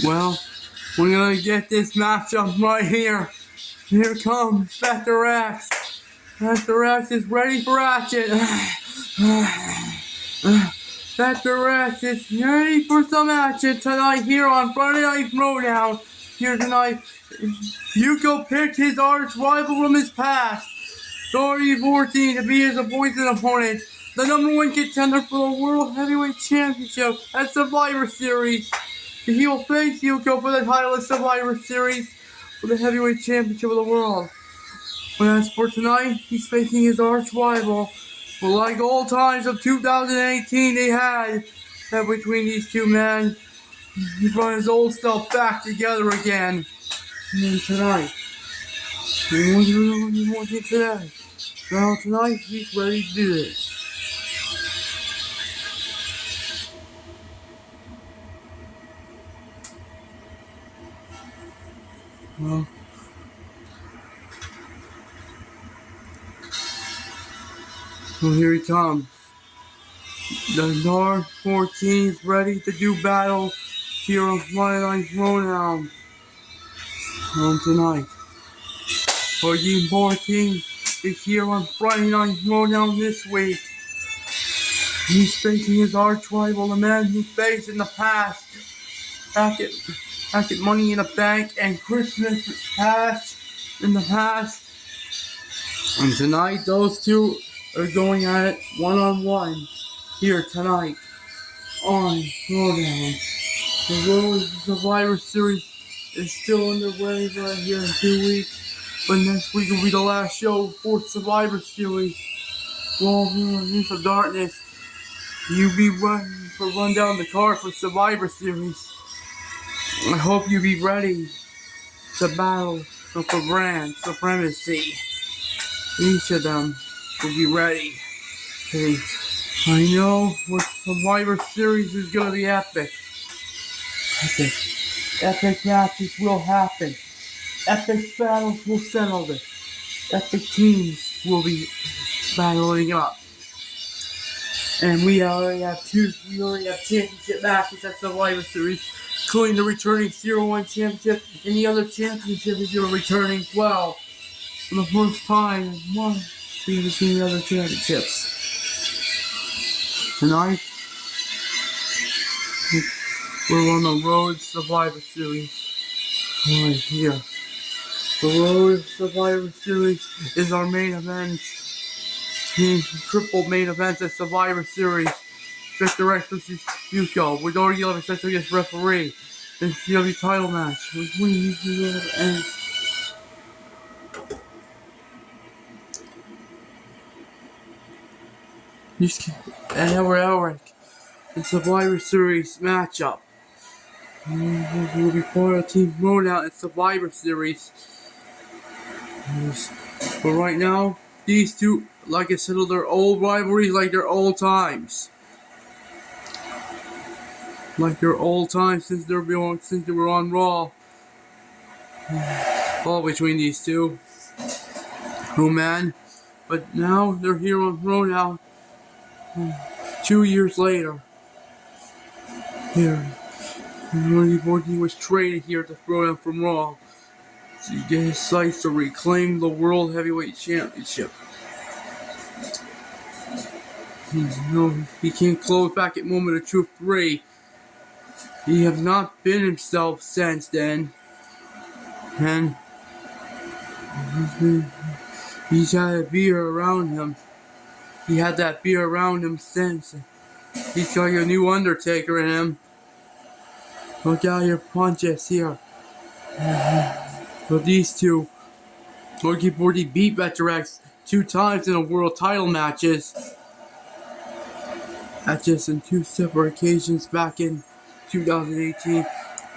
Well, we're gonna get this matchup right here. Here comes Dr. X. Dr. X is ready for action. Dr. X is ready for some action tonight here on Friday Night Throwdown. Here tonight, Yuko picked his arch rival from his past, 14 to be his appointed opponent, the #1 contender for the World Heavyweight Championship at Survivor Series. He will face Yuko for the title of Survivor Series for the Heavyweight Championship of the World. But as for tonight, he's facing his arch rival. But like old times of 2018 they had between these two men, he brought his old self back together again. And then tonight, he wants it today. Well, tonight he's ready to do this. Well, here he comes. The Dark 14 is ready to do battle here on Friday Night Throwdown tonight. 14 is here on Friday Night Throwdown this week. He's facing his arch rival, the man he faced in the past, back at Money in the Bank and Christmas past in the past. And tonight, those two are going at it one-on-one here tonight on Throwdown. The World Survivor Series is still underway right here in 2 weeks, but next week will be the last show for Survivor Series. Well, here for darkness, you be ready to run down the card for Survivor Series. I hope you be ready to battle for brand supremacy. Each of them will be ready. Hey, I know what Survivor Series is gonna be epic. Epic matches will happen. Epic battles will settle this. Epic teams will be battling up. And we already have championship matches at Survivor Series, including the returning 0-1 championship, and the other championship is returning 12 for the first time in one between the other championships. Tonight, we're on the road to Survivor Series. Right here. The road to Survivor Series is our main event. Triple main event at Survivor Series. Dr. X vs. Yuko with already 11 sets against referee. It's the other title match. And Eric in Survivor Series matchup. We'll be part of Team Throwdown at Survivor Series. But right now, these two, like I said, are their old rivalries, like their old times. Like their old times since they were on Raw. All between these two. Oh man. But now they're here on Throwdown 2 years later. Here. Randy Orton was traded here to Throwdown from Raw to get his sights to reclaim the World Heavyweight Championship. He can't close back at Moment of Truth 3. He has not been himself since then. And he's had a beer around him. He had that beer around him since. He's got a new Undertaker in him. Look out your punches here. But these two, Loki Bordy beat Dr. X 2 times in the world title matches. That's just in 2 separate occasions back in 2018.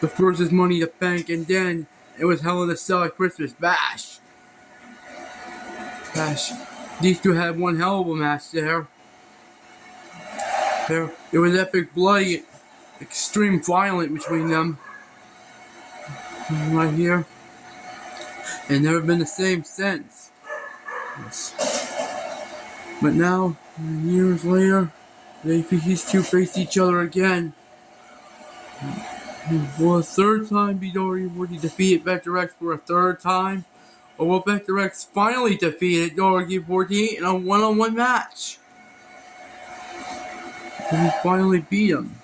The first is Money in the Bank, and then it was Hell in a Cell at Christmas Bash. These two had one hell of a match there. It was epic, bloody, extreme violent between them. Right here. And never been the same since. Yes. But now, years later, these two face each other again. Will a third time be Dory defeat Vector X for a third time? Or will Vector X finally defeat Dory in a one-on-one match? Will he finally beat him?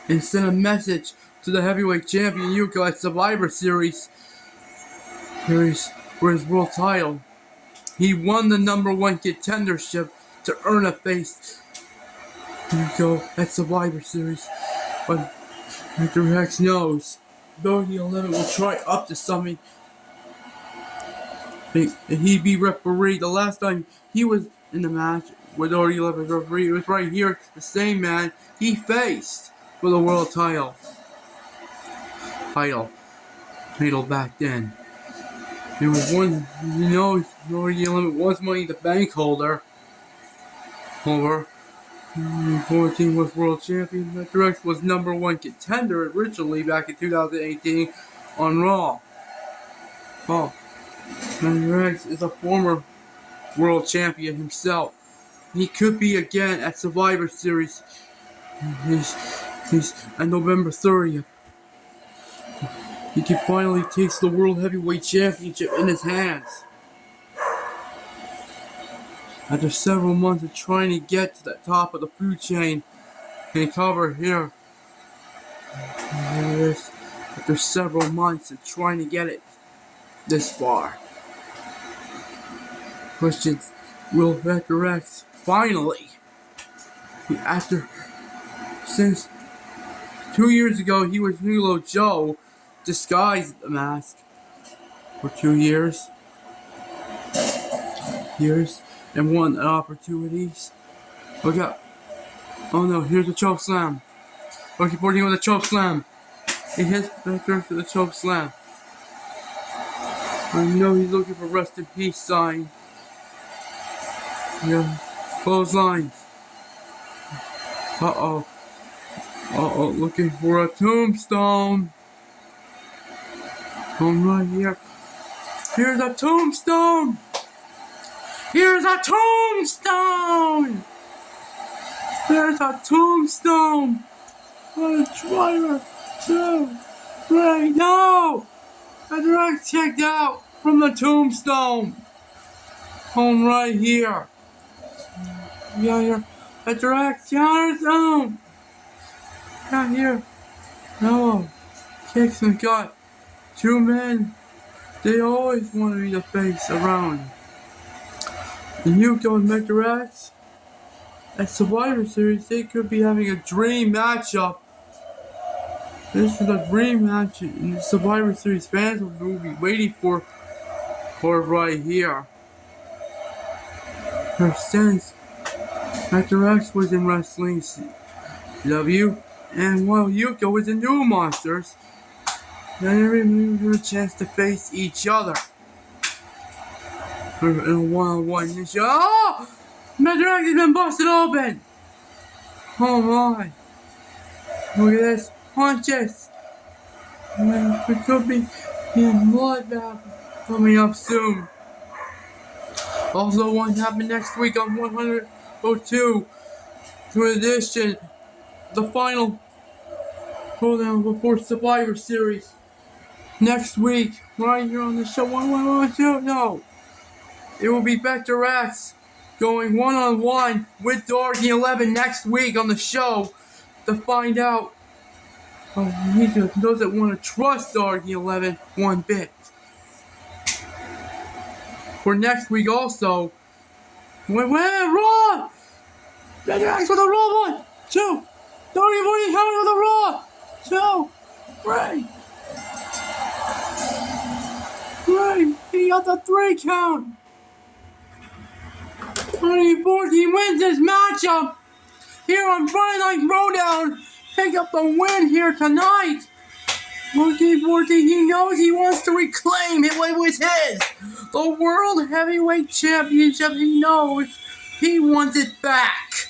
And send a message to the heavyweight champion Yuko at Survivor Series for his world title. He won the #1 contendership to earn a face Yuko at Survivor Series. But Vector X knows Dory 11 will try up to something. And he be referee. The last time he was in the match with Dory 11 referee, it was right here, the same man he faced for the world title back then. There was one, Dory 11 was Money in the Bank holder. 14 was world champion. Vector X was #1 contender originally back in 2018 on Raw. Vector X is a former world champion himself. He could be again at Survivor Series. He's on November 30th. He can finally take the World Heavyweight Championship in his hands. After several months of trying to get to the top of the food chain and cover here it is. After several months of trying to get it this far. Questions: will Vector X finally, since 2 years ago he was Halo Joe, disguised the mask for 2 years and won opportunities. Look out. Oh no, here's the choke slam. Lucky 14 with a choke slam. He hits Vector to the choke slam. I know he's looking for rest in peace sign. Yeah, clotheslines. Uh-oh, looking for a tombstone. I'm right here. Here's a tombstone! Here's a tombstone! There's a tombstone! What a driver! 2, 3, no! Vector X checked out from the tombstone! Home right here. Yeah, here. Vector X, zone! Not here. No. Kicks and gut. 2 men. They always want to be the face around. And Yuko and Vector X at Survivor Series, they could be having a dream matchup. This is a dream match in the Survivor Series. Fans will be waiting for right here. Since Vector X was in Wrestling CW, and while Yuko was in New Monsters, they never had a chance to face each other in a one-on-one show. Oh! Vector X has been busted open! Oh my! Look at this. Punches! It could be in bloodbath coming up soon. Also, one happened next week on 102 to edition, the final Throwdown before Survivor Series. Next week, right here on the show, 112. No, it will be Vector X going one-on-one with Dory 11 next week on the show to find out. He doesn't want to trust Dory 11 one bit. For next week also, we're Raw! Vector X with a Raw 1, 2, Dory 40 coming with a Raw 2, 3. Right, he got the 3 count. 2014 wins this matchup here on Friday Night Throwdown. Pick up the win here tonight. Monkey 14, he knows he wants to reclaim what was his. The World Heavyweight Championship, he knows he wants it back.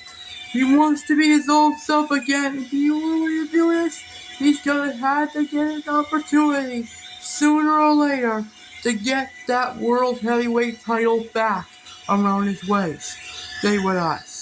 He wants to be his old self again. If you want to do this, he's gonna have to get an opportunity sooner or later to get that World Heavyweight title back around his waist. Stay with us.